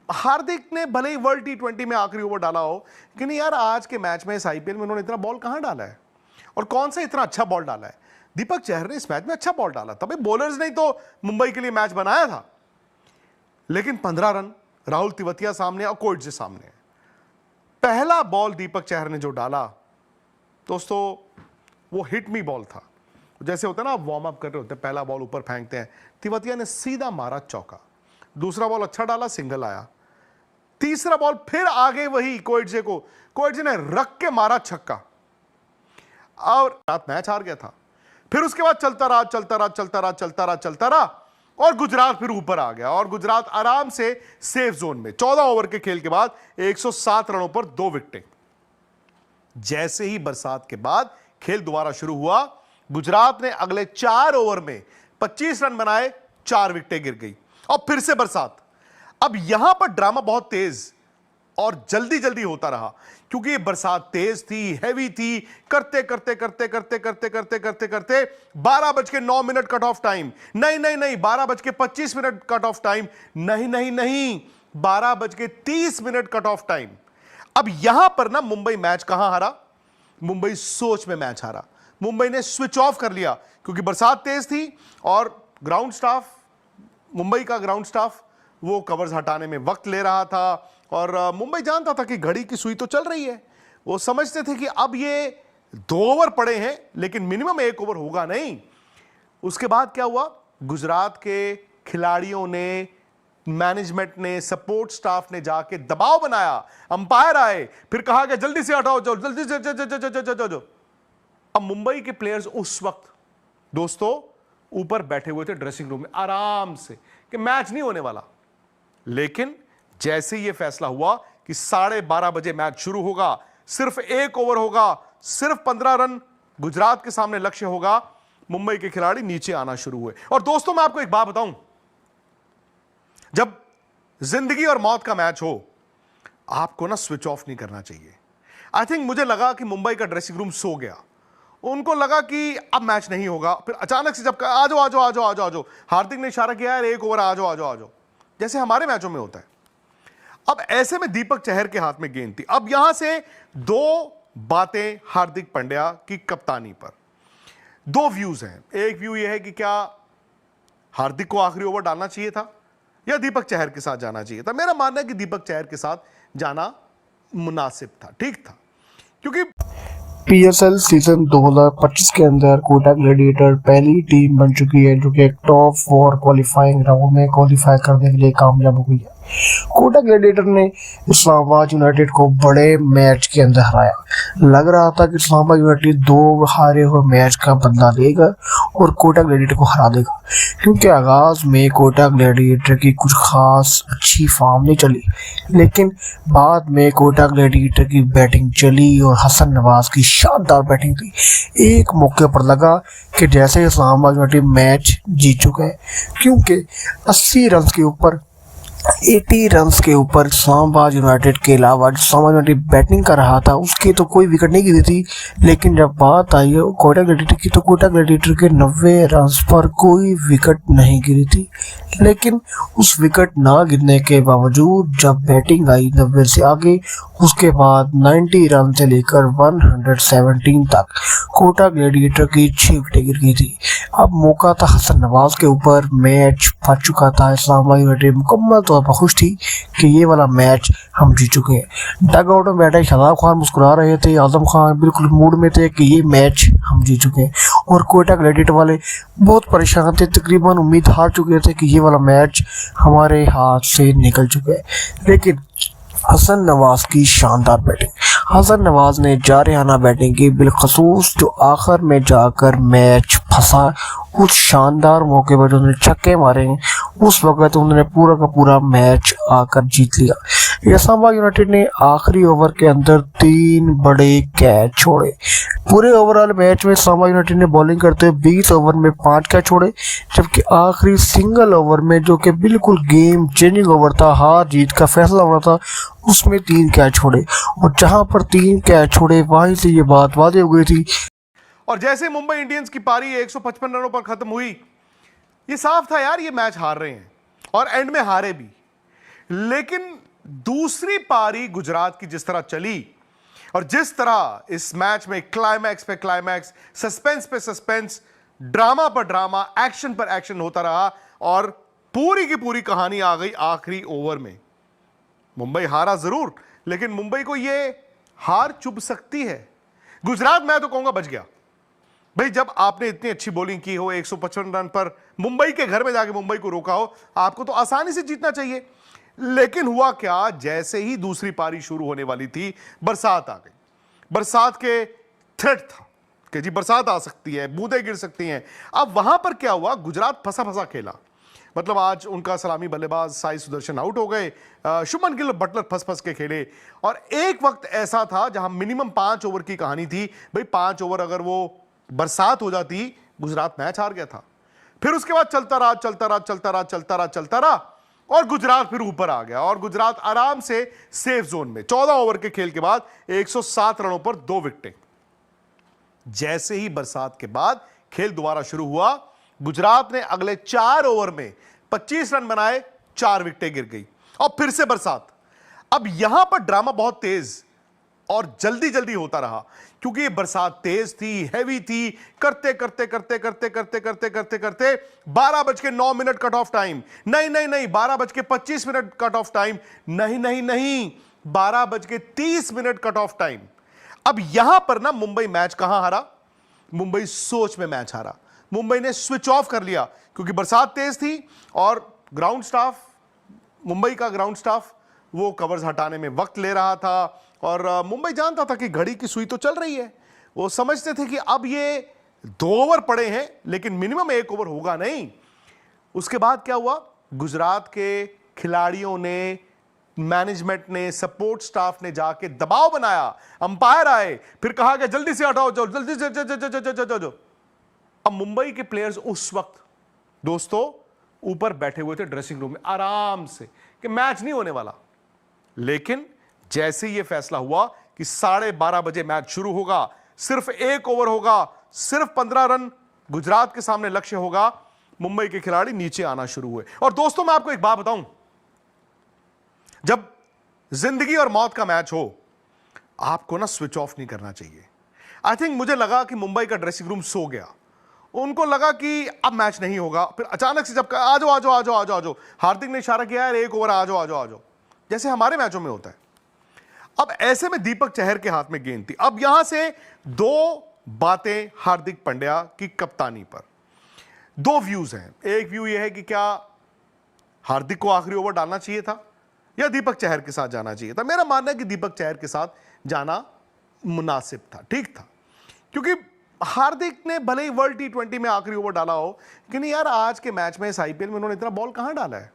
हार्दिक ने भले ही world T20 में आखिरी ओवर डाला हो, लेकिन यार आज के मैच में इस आईपीएल में उन्होंने इतना बॉल कहां डाला है और कौन सा इतना अच्छा बॉल डाला है। दीपक चहर ने इस मैच में अच्छा बॉल डाला, तभी बॉलर्स ने तो मुंबई के लिए मैच बनाया था, लेकिन 15 रन राहुल तिवतिया सामने और कोइटजे सामने। पहला बॉल दीपक चहर ने जो डाला दोस्तों, वो हिट मी बॉल था। जैसे होता है ना, वार्म अप कर रहे होते हैं, पहला बॉल ऊपर फेंकते हैं, तिवतिया ने सीधा मारा चौका। दूसरा बॉल अच्छा डाला, सिंगल आया। तीसरा बॉल फिर आगे वही कोइटजे को, कोइटजे ने रख के मारा छक्का और मैच हार गया था। फिर उसके बाद चलता रहा चलता रहा चलता रहा चलता रहा चलता रहा और गुजरात फिर ऊपर आ गया और गुजरात आराम से सेफ जोन में 14 ओवर के खेल के बाद 107 रनों पर 2 विकेटें। जैसे ही बरसात के बाद खेल दोबारा शुरू हुआ, गुजरात ने अगले 4 ओवर में 25 रन बनाए, 4 विकेटें गिर गई और फिर से बरसात। अब यहां पर ड्रामा बहुत तेज और जल्दी जल्दी होता रहा, क्योंकि ये बरसात तेज थी, हैवी थी। करते करते करते करते करते करते करते करते 12:09 कट ऑफ टाइम, नहीं नहीं नहीं 12:25 कट ऑफ टाइम, नहीं नहीं नहीं 12:30 कट ऑफ टाइम। अब यहां पर ना मुंबई मैच कहां हारा? मुंबई सोच में मैच हारा। मुंबई ने स्विच ऑफ कर लिया, क्योंकि बरसात तेज थी और ग्राउंड स्टाफ, मुंबई का ग्राउंड स्टाफ वो कवर्स हटाने में वक्त ले रहा था और मुंबई जानता था कि घड़ी की सुई तो चल रही है। वो समझते थे कि अब ये 2 ओवर पड़े हैं, लेकिन मिनिमम 1 ओवर होगा नहीं। उसके बाद क्या हुआ? गुजरात के खिलाड़ियों ने, मैनेजमेंट ने, सपोर्ट स्टाफ ने जाके दबाव बनाया, अंपायर आए, फिर कहा गया जल्दी से हटाओ, जाओ जल्दी से जाओ। अब मुंबई के प्लेयर्स उस वक्त दोस्तों ऊपर बैठे हुए थे ड्रेसिंग रूम में आराम से कि मैच नहीं होने वाला। लेकिन जैसे ये फैसला हुआ कि 12:30 बजे मैच शुरू होगा, सिर्फ 1 ओवर होगा, सिर्फ 15 रन गुजरात के सामने लक्ष्य होगा, मुंबई के खिलाड़ी नीचे आना शुरू हुए। और दोस्तों मैं आपको एक बात बताऊं, जब जिंदगी और मौत का मैच हो, आपको ना स्विच ऑफ नहीं करना चाहिए। आई थिंक मुझे लगा कि मुंबई का ड्रेसिंग रूम सो गया, उनको लगा कि अब मैच नहीं होगा। फिर अचानक से जब आ जाओ आ जाओ आ जाओ आ जाओ आ जाओ, हार्दिक ने इशारा किया यार 1 ओवर आ जाओ आ जाओ आ जाओ, जैसे हमारे मैचों में होता है। अब ऐसे में दीपक चहर के हाथ में गेंद थी। अब यहां से 2 बातें हार्दिक पांड्या की कप्तानी पर, 2 व्यूज हैं। एक व्यू यह है कि क्या हार्दिक को आखिरी ओवर डालना चाहिए था या दीपक चहर के साथ जाना चाहिए था। मेरा मानना है कि दीपक चहर के साथ जाना मुनासिब था, ठीक था, क्योंकि पीएसएल सीजन 2025 के अंदर कोटा ग्लैडिएटर पहली टीम बन चुकी है जो कि टॉप 4 क्वालिफाइंग राउंड में क्वालिफाई करने के लिए कामयाब हो गई है। कोटा ग्लैडिएटर ने इस्लामाबाद यूनाइटेड को बड़े मैच के अंदर हराया। लग रहा था कि इस्लामाबाद यूनाइटेड 2 हारे हुए मैच का बदला लेगा और कोटा ग्लैडिएटर को हरा देगा, क्योंकि आगाज में कोटा ग्लैडिएटर की कुछ खास अच्छी फॉर्म नहीं चली, लेकिन बाद में कोटा ग्लैडिएटर की बैटिंग चली और हसन नवाज की शानदार बैटिंग थी। एक मौके पर लगा कि जैसे इस्लामाबाद यूनाइटेड मैच जीत चुका है, क्योंकि 80 रन के ऊपर 80 रन्स के ऊपर इस्लामाबाद यूनाइटेड के अलावा जो इस्लामाबाद यूनाइटेड बैटिंग कर रहा था उसकी तो कोई विकेट नहीं गिरी थी। लेकिन जब बात आई कोटा ग्लैडिएटर की, तो कोटा ग्लैडिएटर के 90 रन्स पर कोई विकेट नहीं गिरी थी। लेकिन उस विकेट ना गिरने के बावजूद जब बैटिंग आई 90 से आगे, उसके बाद 90 रन से लेकर 117 तक कोटा ग्लैडिएटर की 6 विकेटें गिर गई थी। अब मौका था हसन नवाज के ऊपर, मैच फंस चुका था। इस्लामाबाद यूनाइटेड मुकम्मल तौर पर खुश थी कि ये वाला मैच हम जीत चुके हैं। डग आउट में बैठे शादाब खान मुस्कुरा रहे थे, आजम खान बिल्कुल मूड में थे कि ये मैच हम जीत चुके हैं, और कोटा ग्लैडिएटर वाले बहुत परेशान थे, तकरीबन उम्मीद हार चुके थे कि ये वाला मैच हमारे हाथ से निकल चुका है। लेकिन हसन नवाज की शानदार बैटिंग, हसन नवाज ने जारहाना बैटिंग की, बिलखसूस जो आखिर में जाकर मैच फंसा। उस शानदार मौके पर जो उन्होंने छक्के मारे, उस वक्त उन्होंने पूरा का पूरा मैच आकर जीत लिया। इस्लामाबाद यूनाइटेड ने आखिरी ओवर के अंदर 3 बड़े कैच छोड़े। पूरे ओवरऑल मैच में इस्लामाबाद यूनाइटेड ने बॉलिंग करते हुए 20 ओवर में 5 कैच छोड़े, जबकि आखिरी सिंगल ओवर में जो कि बिल्कुल गेम चेंजिंग ओवर था, हार जीत का फैसला होना था, उसमें 3 कैच छोड़े। और जहां पर 3 कैच छोड़े वहीं से ये बात वादे हो गई थी। और जैसे मुंबई इंडियंस की पारी 155 रनों पर खत्म हुई, ये साफ था यार ये मैच हार रहे हैं और एंड में हारे भी। लेकिन दूसरी पारी गुजरात की जिस तरह चली और जिस तरह इस मैच में क्लाइमैक्स पे क्लाइमैक्स, सस्पेंस पे सस्पेंस, ड्रामा पर ड्रामा, एक्शन पर एक्शन होता रहा और पूरी की पूरी कहानी आ गई आखिरी ओवर में। मुंबई हारा जरूर, लेकिन मुंबई को यह हार चुभ सकती है। गुजरात मैं तो कहूंगा बच गया। भाई जब आपने इतनी अच्छी बॉलिंग की हो, 155 रन पर मुंबई के घर में जाके मुंबई को रोका हो, आपको तो आसानी से जीतना चाहिए। लेकिन हुआ क्या, जैसे ही दूसरी पारी शुरू होने वाली थी, बरसात आ गई। बरसात के थ्रेट था कि जी बरसात आ सकती है, बूंदें गिर सकती हैं। अब वहां पर क्या हुआ, गुजरात फंसा फंसा खेला। मतलब आज उनका सलामी बल्लेबाज साई सुदर्शन आउट हो गए, शुभमन गिल, बटलर फंस फंस के खेले। और एक वक्त ऐसा था जहां मिनिमम 5 ओवर की कहानी थी। भाई 5 ओवर अगर वो बरसात हो जाती, गुजरात मैच हार गया था। फिर उसके बाद चलता रहा चलता रहा चलता रहा चलता रहा चलता रहा और गुजरात फिर ऊपर आ गया और गुजरात आराम से सेफ जोन में 14 ओवर के खेल के बाद 107 रनों पर 2 विकेटें। जैसे ही बरसात के बाद खेल दोबारा शुरू हुआ, गुजरात ने अगले 4 ओवर में 25 रन बनाए, 4 विकेटें गिर गई और फिर से बरसात। अब यहां पर ड्रामा बहुत तेज और जल्दी जल्दी होता रहा क्योंकि ये बरसात तेज थी, हैवी थी। करते करते करते करते करते करते करते करते 12:09 कट ऑफ टाइम, नहीं नहीं नहीं 12:25 कट ऑफ टाइम, नहीं नहीं नहीं 12:30 कट ऑफ टाइम। अब यहां पर ना मुंबई मैच कहां हारा, मुंबई सोच में मैच हारा। मुंबई ने स्विच ऑफ कर लिया क्योंकि बरसात तेज थी और ग्राउंड स्टाफ, मुंबई का ग्राउंड स्टाफ वो कवर्स हटाने में वक्त ले रहा था और मुंबई जानता था कि घड़ी की सुई तो चल रही है। वो समझते थे कि अब ये 2 ओवर पड़े हैं लेकिन मिनिमम 1 ओवर होगा नहीं। उसके बाद क्या हुआ, गुजरात के खिलाड़ियों ने, मैनेजमेंट ने, सपोर्ट स्टाफ ने जाके दबाव बनाया, अंपायर आए, फिर कहा गया जल्दी से हटाओ, जाओ जल्दी से जाओ। अब मुंबई के प्लेयर्स उस वक्त दोस्तों ऊपर बैठे हुए थे ड्रेसिंग रूम में आराम से कि मैच नहीं होने वाला। लेकिन जैसे यह फैसला हुआ कि 12:30 बजे मैच शुरू होगा, सिर्फ 1 ओवर होगा, सिर्फ 15 रन गुजरात के सामने लक्ष्य होगा, मुंबई के खिलाड़ी नीचे आना शुरू हुए। और दोस्तों मैं आपको एक बात बताऊं, जब जिंदगी और मौत का मैच हो, आपको ना स्विच ऑफ नहीं करना चाहिए। आई थिंक मुझे लगा कि मुंबई का ड्रेसिंग रूम सो गया, उनको लगा कि अब मैच नहीं होगा। फिर अचानक से जब आ जाओ आ जाओ आ जाओ आ जाओ आ जाओ, हार्दिक ने इशारा किया यार 1 ओवर आ जाओ आ जाओ आ जाओ, जैसे हमारे मैचों में होता है। अब ऐसे में दीपक चहर के हाथ में गेंद थी। अब यहां से 2 बातें हार्दिक पांड्या की कप्तानी पर, 2 व्यूज हैं। एक व्यू यह है कि क्या हार्दिक को आखिरी ओवर डालना चाहिए था या दीपक चहर के साथ जाना चाहिए था। मेरा मानना है कि दीपक चहर के साथ जाना मुनासिब था, ठीक था, क्योंकि हार्दिक ने भले ही वर्ल्ड T20 में आखिरी ओवर डाला हो, लेकिन यार आज के मैच में, इस IPL में उन्होंने इतना बॉल कहां डाला है।